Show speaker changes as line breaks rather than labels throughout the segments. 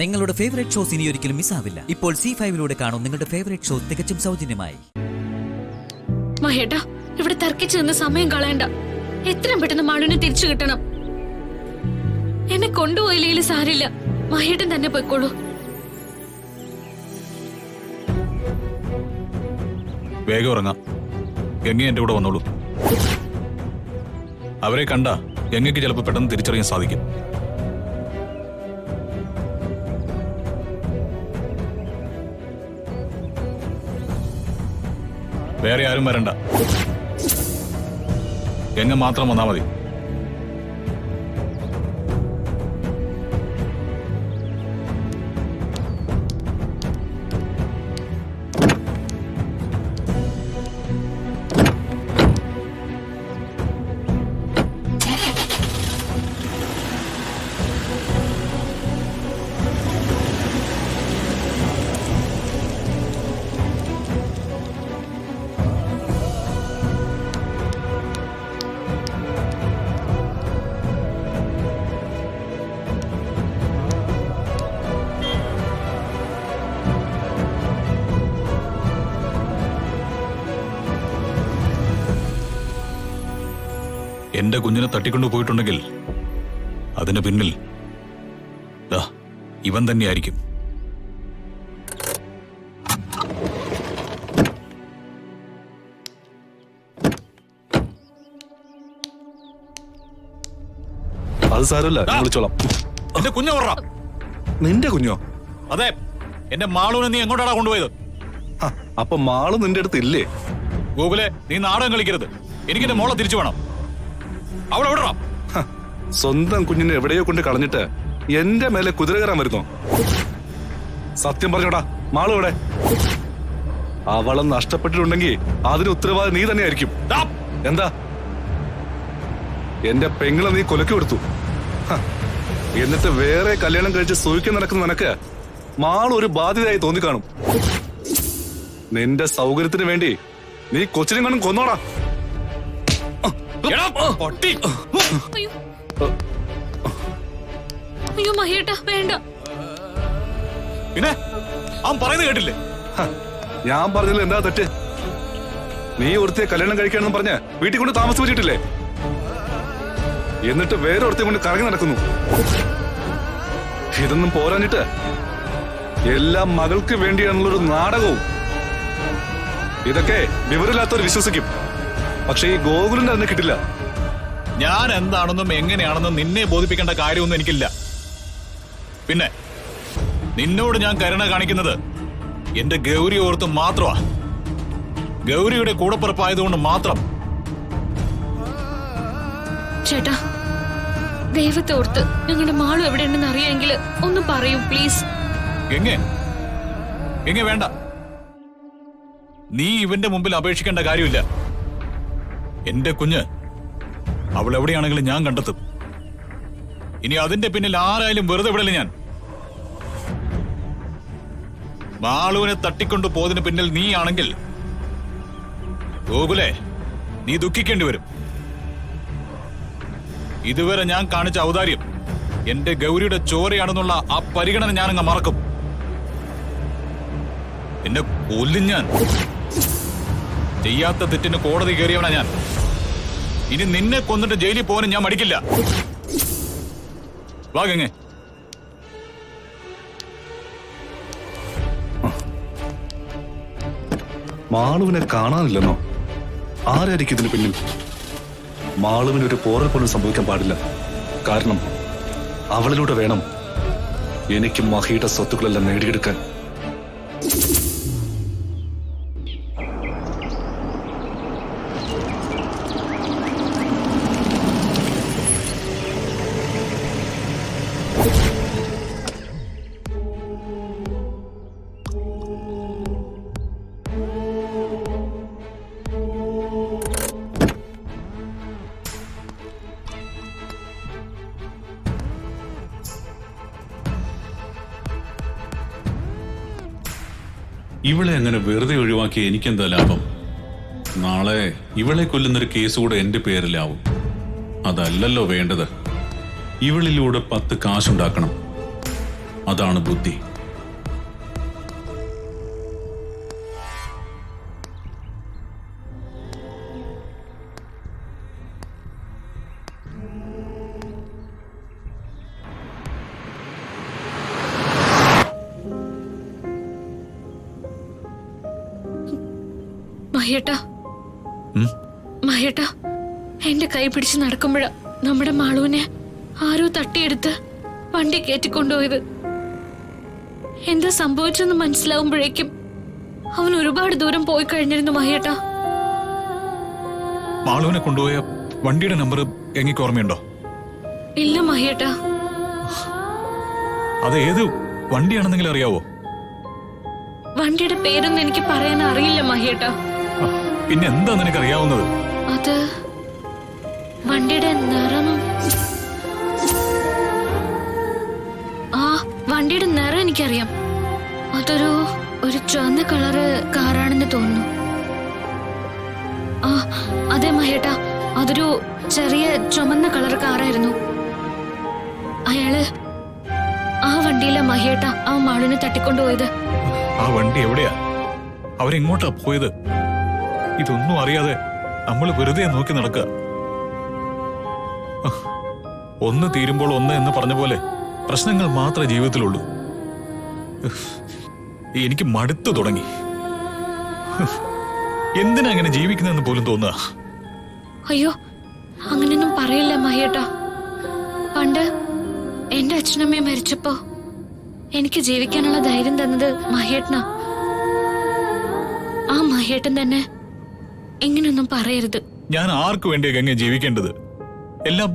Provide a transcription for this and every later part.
നിങ്ങളുടെ favourite shows ഇനി ഒരിക്കലും മിസ്സാവില്ല. ഇപ്പോൾ C5 കാണും നിങ്ങളുടെ ഫേവറേറ്റ് ഷോ തികച്ചും സൗജന്യമായി.
മഹേട്ടാ, ഇവിടെ തർക്കിച്ചു നിന്ന് സമയം കളയണ്ട. എത്രയും പെട്ടെന്ന് മാളുവിനെ തിരിച്ചു കിട്ടണം. എന്നെ കൊണ്ടുപോയില്ലെങ്കിൽ സാരില്ല, മഹേട്ടൻ തന്നെ പോയിക്കോളൂ.
വേഗം ഇറങ്ങാം. ഗംഗ എന്റെ കൂടെ വന്നോളൂ. അവരെ കണ്ട ഗംഗയ്ക്ക് ചിലപ്പോൾ പെട്ടെന്ന് തിരിച്ചറിയാൻ സാധിക്കും. വേറെ ആരും വരണ്ട. ഗംഗ മാത്രം വന്നാ മതി. എന്റെ കുഞ്ഞിനെ തട്ടിക്കൊണ്ടു പോയിട്ടുണ്ടെങ്കിൽ അതിന് പിന്നിൽ ഇവൻ തന്നെയായിരിക്കും.
അത് സാരമില്ല, വിളിച്ചോളാം.
എന്റെ കുഞ്ഞു പറ.
നിന്റെ കുഞ്ഞോ?
അതെ, എന്റെ മാളൂനെ നീ എങ്ങോട്ടാണ് കൊണ്ടുപോയത്?
അപ്പൊ മാള് നിന്റെ അടുത്ത് ഇല്ലേ?
ഗൂഗിളെ, നീ നാടകം കളിക്കരുത്. എനിക്ക് എന്റെ മോളെ തിരിച്ചു വേണം. അവിടെ എവിടാ?
സ്വന്തം കുഞ്ഞിനെ എവിടെയോ കൊണ്ട് കളഞ്ഞിട്ട് എന്റെ മേലെ കുതിര കയറാൻ വരുന്നോ? സത്യം പറഞ്ഞോടാ, മാളു എവിടെ? അവളെ നഷ്ടപ്പെട്ടിട്ടുണ്ടെങ്കിൽ അതിന് ഉത്തരവാദി നീ തന്നെയായിരിക്കും. എന്താ? എന്റെ പെങ്ങളെ നീ കൊലക്ക് കൊടുത്തു. എന്നിട്ട് വേറെ കല്യാണം കഴിച്ച് സൂഹിക്കാൻ നടക്കുന്ന നിനക്ക് മാളു ഒരു ബാധ്യതയായി തോന്നിക്കാണും. നിന്റെ സൗകര്യത്തിന് വേണ്ടി നീ കൊച്ചിനെ കാണും കൊന്നോടാ.
അയ്യോ മഹേട്ടാ, വേണ്ട.
പിന്നെ അവൻ പറയുന്നത് കേട്ടില്ലേ?
ഞാൻ പറഞ്ഞതിൽ എന്താ തെറ്റ്? നീ ഒരുത്തിയെ കല്യാണം കഴിക്കാണെന്ന് പറഞ്ഞ് വീട്ടിൽ കൊണ്ട് താമസിപ്പിച്ചിട്ടില്ലേ? എന്നിട്ട് വേറെ ഒരുത്തിയെ കൊണ്ട് കറങ്ങി നടക്കുന്നു. ഇതൊന്നും പോരാഞ്ഞിട്ട് എല്ലാം മകൾക്ക് വേണ്ടിയാണുള്ളൊരു നാടകവും. ഇതൊക്കെ വിവരമില്ലാത്തവർ വിശ്വസിക്കും. പക്ഷെ ഈ ഗോകുലിന്റെ അതിന് കിട്ടില്ല.
ഞാൻ എന്താണെന്നും എങ്ങനെയാണെന്നും നിന്നെ ബോധിപ്പിക്കേണ്ട കാര്യമൊന്നും എനിക്കില്ല. പിന്നെ നിന്നോട് ഞാൻ കരുണ കാണിക്കുന്നത് എന്റെ ഗൗരി ഓർത്ത് മാത്രമാ. ഗൗരിയുടെ കൂടപ്പിറപ്പായതുകൊണ്ട് മാത്രം.
ചേട്ടാ, ദൈവത്തെ ഓർത്ത് ഞങ്ങളുടെ മാളു എവിടെയുണ്ടെന്ന് അറിയാമെങ്കിൽ ഒന്ന് പറയൂ പ്ലീസ്.
ഗംഗ വേണ്ട. നീ ഇവന്റെ മുമ്പിൽ അപേക്ഷിക്കേണ്ട കാര്യമില്ല. എന്റെ കുഞ്ഞ് അവൾ എവിടെയാണെങ്കിലും ഞാൻ കണ്ടെത്തും. ഇനി അതിന്റെ പിന്നിൽ ആരായാലും വെറുതെ വിടല ഞാൻ. മാളുവിനെ തട്ടിക്കൊണ്ടു പോയതിന് പിന്നിൽ നീ ആണെങ്കിൽ ഗോകുലേ, നീ ദുഃഖിക്കേണ്ടി വരും. ഇതുവരെ ഞാൻ കാണിച്ച ഔദാര്യം എന്റെ ഗൗരിയുടെ ചോരയാണെന്നുള്ള ആ പരിഗണന ഞാനങ്ങ് മറക്കും. എന്നെ കൊല്ലും ഞാൻ. ചെയ്യാത്ത തെറ്റിന് കോടതി കയറിയവനാ ഞാൻ. ഇനി നിന്നെ കൊന്നിട്ട് ജയിലിൽ പോകാനും ഞാൻ മടിക്കില്ല. വാ ഗംഗേ.
മാളുവിനെ കാണാനില്ലെന്നോ? ആരായിരിക്കും ഇതിന് പിന്നിൽ? മാളുവിന് ഒരു പോറൽ പോലും സംഭവിക്കാൻ പാടില്ല. കാരണം അവളിലൂടെ വേണം എനിക്ക് മഹിയുടെ സ്വത്തുക്കളെല്ലാം നേടിയെടുക്കാൻ.
ഇവളെ അങ്ങനെ വെറുതെ ഒഴിവാക്കി എനിക്കെന്താ ലാഭം? നാളെ ഇവളെ കൊല്ലുന്നൊരു കേസ് കൂടെ എന്റെ പേരിലാവും. അതല്ലല്ലോ വേണ്ടത്. ഇവളിലൂടെ 10 കാശുണ്ടാക്കണം. അതാണ് ബുദ്ധി.
മഹേട്ടാ,
ഉം?
മഹേട്ടാ, എന്റെ കൈ പിടിച്ച് നടക്കുമ്പോഴാ നമ്മുടെ മാളുവിനെ ആരോ തട്ടിയെടുത്ത് വണ്ടി കയറ്റിക്കൊണ്ടുപോയത്. എന്താ സംഭവിച്ചെന്ന് മനസ്സിലാവുമ്പോഴേക്കും അവൻ ഒരുപാട് ദൂരം പോയി കഴിഞ്ഞിരുന്നു മഹേട്ടാ.
മാളുവിനെ കൊണ്ടുപോയ വണ്ടിയുടെ നമ്പർ എങ്ങനെ ഓർമ്മയുണ്ടോ?
ഇല്ല മഹേട്ടാ.
അത് ഏത് വണ്ടിയാണെന്നെങ്കിലും അറിയാവോ?
വണ്ടിയുടെ പേരൊന്നും എനിക്ക് പറയാൻ അറിയില്ല മഹേട്ടാ.
പിന്നെ എന്താ നിനക്ക് അറിയാവുന്നത്?
അത് വണ്ടിയുടെ നിറം. ആ വണ്ടിയുടെ നിറം എനിക്കറിയാം. ഒരു ചുവന്ന കളറ് കാറാണെന്ന് തോന്നുന്നു. ആ അതെ മഹേട്ടാ, അതൊരു ചെറിയ ചുമന്ന കളർ കാറായിരുന്നു. അയാള് ആ വണ്ടിയിലെ മഹേട്ടാ ആ മാളിനെ തട്ടിക്കൊണ്ടുപോയത്.
ആ വണ്ടി എവിടെയാ? അവരെങ്ങോട്ടാ പോയത്? ഇതൊന്നും അറിയാതെ നമ്മൾ വെറുതെ നോക്കി നടക്കുക. ഒന്ന് തീരുമ്പോൾ ഒന്ന് എന്ന് പറഞ്ഞ പോലെ പ്രശ്നങ്ങൾ മാത്രമേ ജീവിതത്തിലുള്ളൂ. എനിക്ക് മടുത്തു തുടങ്ങി. എന്തിനാ അങ്ങനെ ജീവിക്കുന്നതെന്ന് പോലും തോന്നുക.
അയ്യോ, അങ്ങനെയൊന്നും പറയില്ല മഹേട്ടാ. പണ്ട് എന്റെ അച്ഛനമ്മയെ മരിച്ചപ്പോ എനിക്ക് ജീവിക്കാനുള്ള ധൈര്യം തന്നത് മഹേട്ടനാ. ആ മഹേട്ടൻ തന്നെ ഇങ്ങനെയൊന്നും പറയരുത്.
ഞാൻ ആർക്കു വേണ്ടിയാ ഗംഗ ജീവിക്കേണ്ടത്? എല്ലാം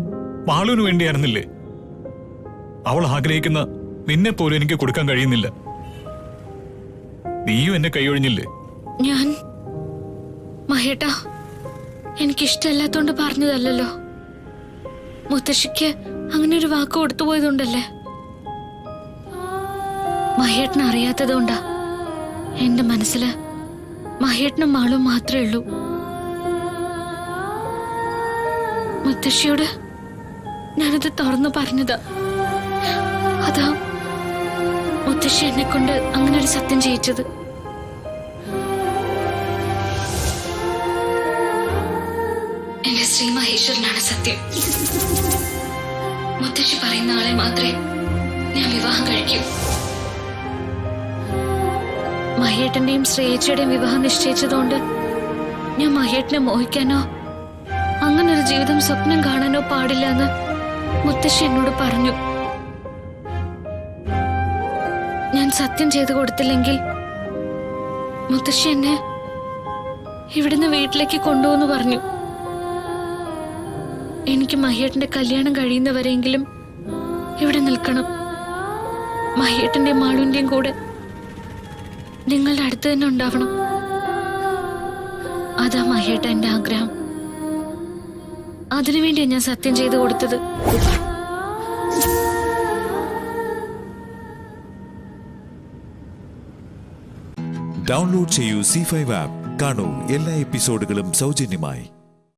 മാളുവിന് വേണ്ടിയായിരുന്നില്ലേ? അവൾ ആഗ്രഹിക്കുന്ന നിന്നെ പോലും എനിക്ക് കൊടുക്കാൻ കഴിയുന്നില്ല. നീയും എന്നെ കൈയൊഴിഞ്ഞില്ലേ?
ഞാൻ മഹേട്ടാ, എനിക്കിഷ്ടമല്ലാത്തോണ്ട് പറഞ്ഞതല്ലോ. മുത്തശ്ശിക്ക് അങ്ങനെ ഒരു വാക്ക് കൊടുത്തു പോയതുകൊണ്ടല്ലേ. മഹേട്ടന് അറിയാത്തതുകൊണ്ടാ എന്റെ മനസ്സില് മഹേട്ടനും മാളും മാത്രമേ ഉള്ളൂ. മുത്തശ്ശിയോട് ഞാനത് തുറന്നു പറഞ്ഞതാ. അതാ മുത്തശ്ശി എന്നെ കൊണ്ട് അങ്ങനെ ഒരു സത്യം ചെയ്യിച്ചത്. എന്റെ ശ്രീ മഹേശ്വരനാണ് സത്യം. മുത്തശ്ശി പറയുന്ന ആളെ മാത്രമേ ഞാൻ വിവാഹം കഴിക്കൂ. മഹേട്ടന്റെയും ശ്രേയച്ചയുടെയും വിവാഹം നിശ്ചയിച്ചതുകൊണ്ട് ഞാൻ മഹേട്ടനെ മോഹിക്കാനോ അങ്ങനൊരു ജീവിതം സ്വപ്നം കാണാനോ പാടില്ല എന്ന് മുത്തശ്ശി എന്നോട് പറഞ്ഞു. ഞാൻ സത്യം ചെയ്തു കൊടുത്തില്ലെങ്കിൽ മുത്തശ്ശി എന്നെ ഇവിടുന്ന് വീട്ടിലേക്ക് കൊണ്ടുപോകുന്നു പറഞ്ഞു. എനിക്ക് മഹേട്ടന്റെ കല്യാണം കഴിയുന്നവരെങ്കിലും ഇവിടെ നിൽക്കണം. മഹേട്ടന്റെയും മാളുവിന്റെയും കൂടെ നിങ്ങളുടെ അടുത്ത് തന്നെ ഉണ്ടാവണം. അതാ മഹേട്ട എന്റെ ആഗ്രഹം. അതിനുവേണ്ടിയാണ് ഞാൻ സത്യം ചെയ്തു കൊടുത്തത്.
ഡൗൺലോഡ് ചെയ്യൂ C5 ആപ്പ്. കാണൂ എല്ലാ എപ്പിസോഡുകളും സൗജന്യമായി.